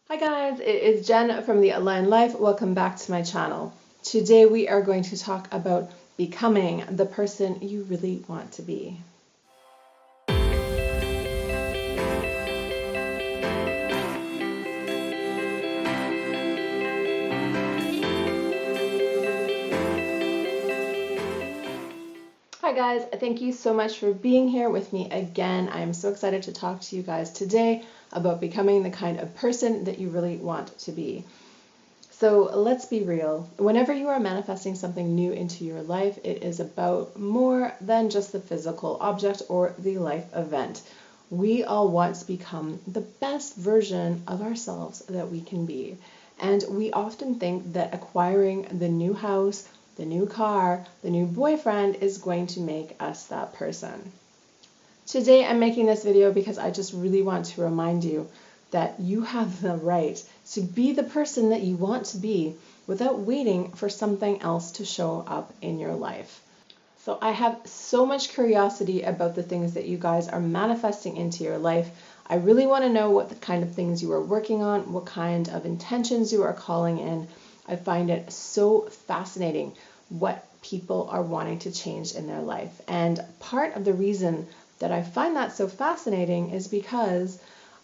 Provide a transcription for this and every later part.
Hi guys, it is Jen from The Aligned Life. Welcome back to my channel. Today we are going to talk about becoming the person you really want to be. Hi guys, thank you so much for being here with me again. I am so excited to talk to you guys today about becoming the kind of person that you really want to be. So let's be real. Whenever you are manifesting something new into your life, it is about more than just the physical object or the life event. We all want to become the best version of ourselves that we can be. And we often think that acquiring the new house, the new car, the new boyfriend is going to make us that person. Today I'm making this video because I just really want to remind you that you have the right to be the person that you want to be without waiting for something else to show up in your life. So I have so much curiosity about the things that you guys are manifesting into your life. I really want to know what the kind of things you are working on, what kind of intentions you are calling in. I find it so fascinating what people are wanting to change in their life. And part of the reason that I find that so fascinating is because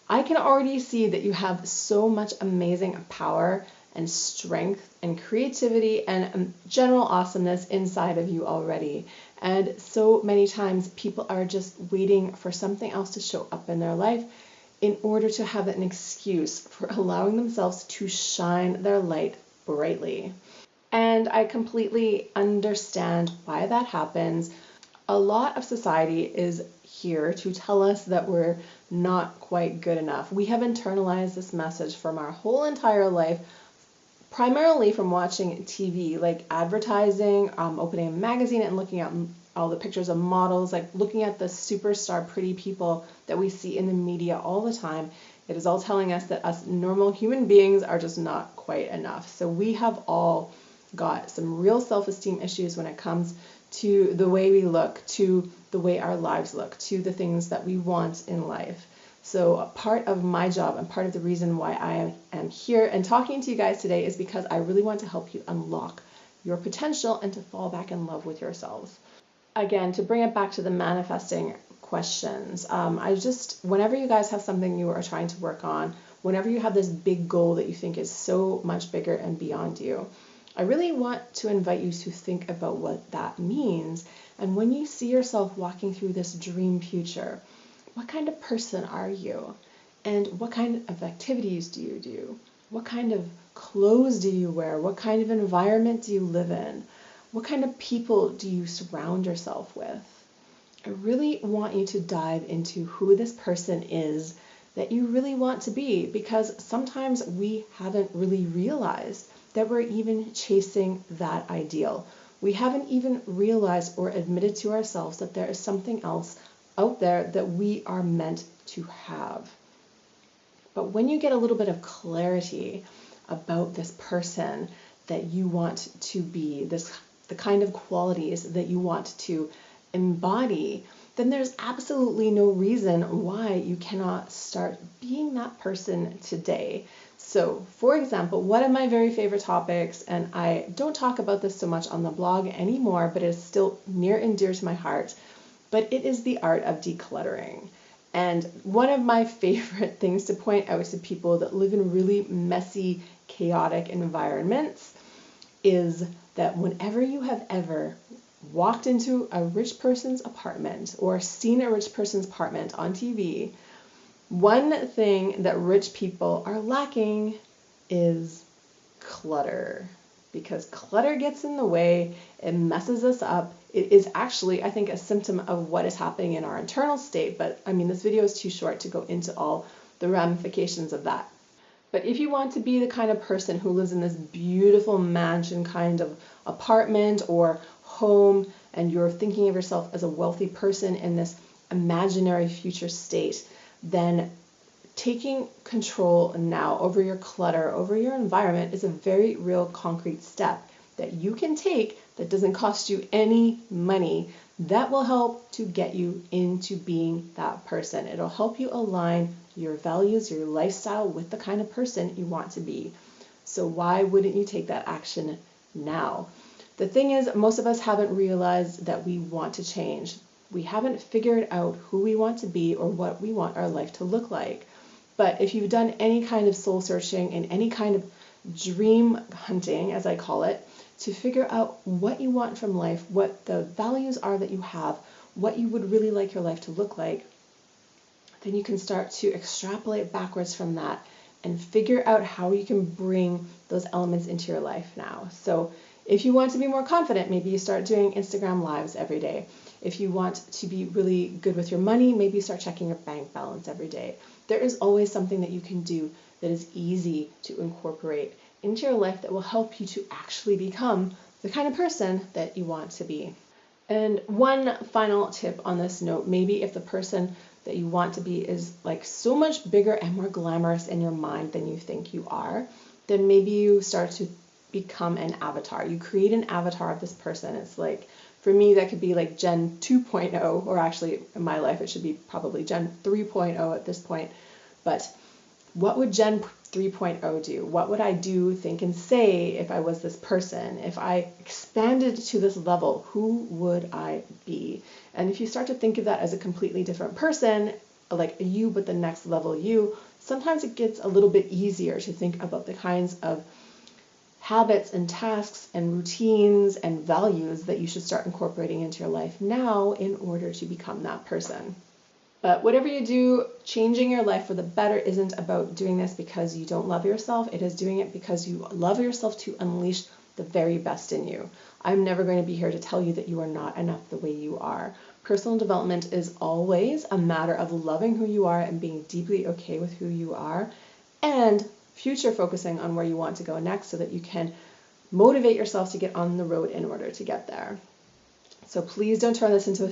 I can already see that you have so much amazing power and strength and creativity and general awesomeness inside of you already. And so many times people are just waiting for something else to show up in their life in order to have an excuse for allowing themselves to shine their light brightly. And I completely understand why that happens. A lot of society is here to tell us that we're not quite good enough. We have internalized this message from our whole entire life, primarily from watching TV, like advertising, opening a magazine and looking at all the pictures of models, like looking at the superstar pretty people that we see in the media all the time. It is all telling us that us normal human beings are just not quite enough. So we have all got some real self-esteem issues when it comes to the way we look, to the way our lives look, to the things that we want in life. So a part of my job and part of the reason why I am here and talking to you guys today is because I really want to help you unlock your potential and to fall back in love with yourselves. Again, to bring it back to the manifesting questions, whenever you guys have something you are trying to work on, whenever you have this big goal that you think is so much bigger and beyond you, I really want to invite you to think about what that means. And when you see yourself walking through this dream future, what kind of person are you? And what kind of activities do you do? What kind of clothes do you wear? What kind of environment do you live in? What kind of people do you surround yourself with? I really want you to dive into who this person is that you really want to be, because sometimes we haven't really realized that we're even chasing that ideal. We haven't even realized or admitted to ourselves that there is something else out there that we are meant to have. But when you get a little bit of clarity about this person that you want to be, the kind of qualities that you want to embody, then there's absolutely no reason why you cannot start being that person today. So, for example, one of my very favorite topics, and I don't talk about this so much on the blog anymore, but it's still near and dear to my heart, but it is the art of decluttering. And one of my favorite things to point out to people that live in really messy, chaotic environments is that whenever you have ever walked into a rich person's apartment or seen a rich person's apartment on TV, one thing that rich people are lacking is clutter. Because clutter gets in the way, it messes us up. It is actually, I think, a symptom of what is happening in our internal state. But I mean, this video is too short to go into all the ramifications of that. But if you want to be the kind of person who lives in this beautiful mansion kind of apartment or home, and you're thinking of yourself as a wealthy person in this imaginary future state, then taking control now over your clutter, over your environment, is a very real concrete step that you can take that doesn't cost you any money, that will help to get you into being that person. It'll help you align your values, your lifestyle with the kind of person you want to be. So why wouldn't you take that action now? The thing is, most of us haven't realized that we want to change. We haven't figured out who we want to be or what we want our life to look like. But if you've done any kind of soul searching and any kind of dream hunting, as I call it, to figure out what you want from life, what the values are that you have, what you would really like your life to look like, then you can start to extrapolate backwards from that and figure out how you can bring those elements into your life now. So if you want to be more confident, maybe you start doing Instagram lives every day. If you want to be really good with your money, maybe you start checking your bank balance every day. There is always something that you can do that is easy to incorporate into your life that will help you to actually become the kind of person that you want to be. And one final tip on this note, maybe if the person that you want to be is like so much bigger and more glamorous in your mind than you think you are, then maybe you start to become an avatar. You create an avatar of this person. It's like, for me, that could be like Jenn 2.0, or actually in my life, it should be probably Jenn 3.0 at this point. But what would Jenn 3.0 do? What would I do, think, and say if I was this person? If I expanded to this level, who would I be? And if you start to think of that as a completely different person, like a you, but the next level you, sometimes it gets a little bit easier to think about the kinds of habits and tasks and routines and values that you should start incorporating into your life now in order to become that person. But whatever you do, changing your life for the better isn't about doing this because you don't love yourself. It is doing it because you love yourself to unleash the very best in you. I'm never going to be here to tell you that you are not enough the way you are. Personal development is always a matter of loving who you are and being deeply okay with who you are, and future focusing on where you want to go next so that you can motivate yourself to get on the road in order to get there. So please don't turn this into a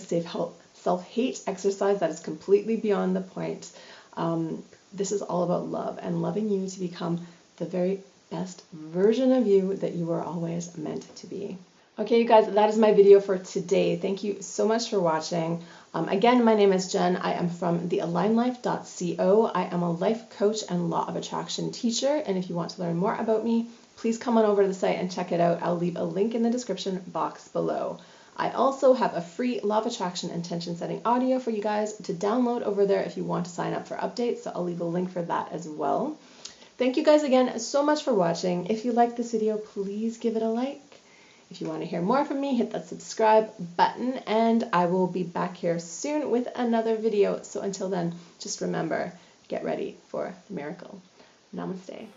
self-hate exercise. That is completely beyond the point. This is all about love and loving you to become the very best version of you that you were always meant to be. Okay, you guys, that is my video for today. Thank you so much for watching. Again, my name is Jenn. I am from thealignlife.co. I am a life coach and law of attraction teacher. And if you want to learn more about me, please come on over to the site and check it out. I'll leave a link in the description box below. I also have a free law of attraction intention setting audio for you guys to download over there if you want to sign up for updates. So I'll leave a link for that as well. Thank you guys again so much for watching. If you liked this video, please give it a like. If you want to hear more from me, hit that subscribe button, and I will be back here soon with another video. So until then, just remember, get ready for the miracle. Namaste.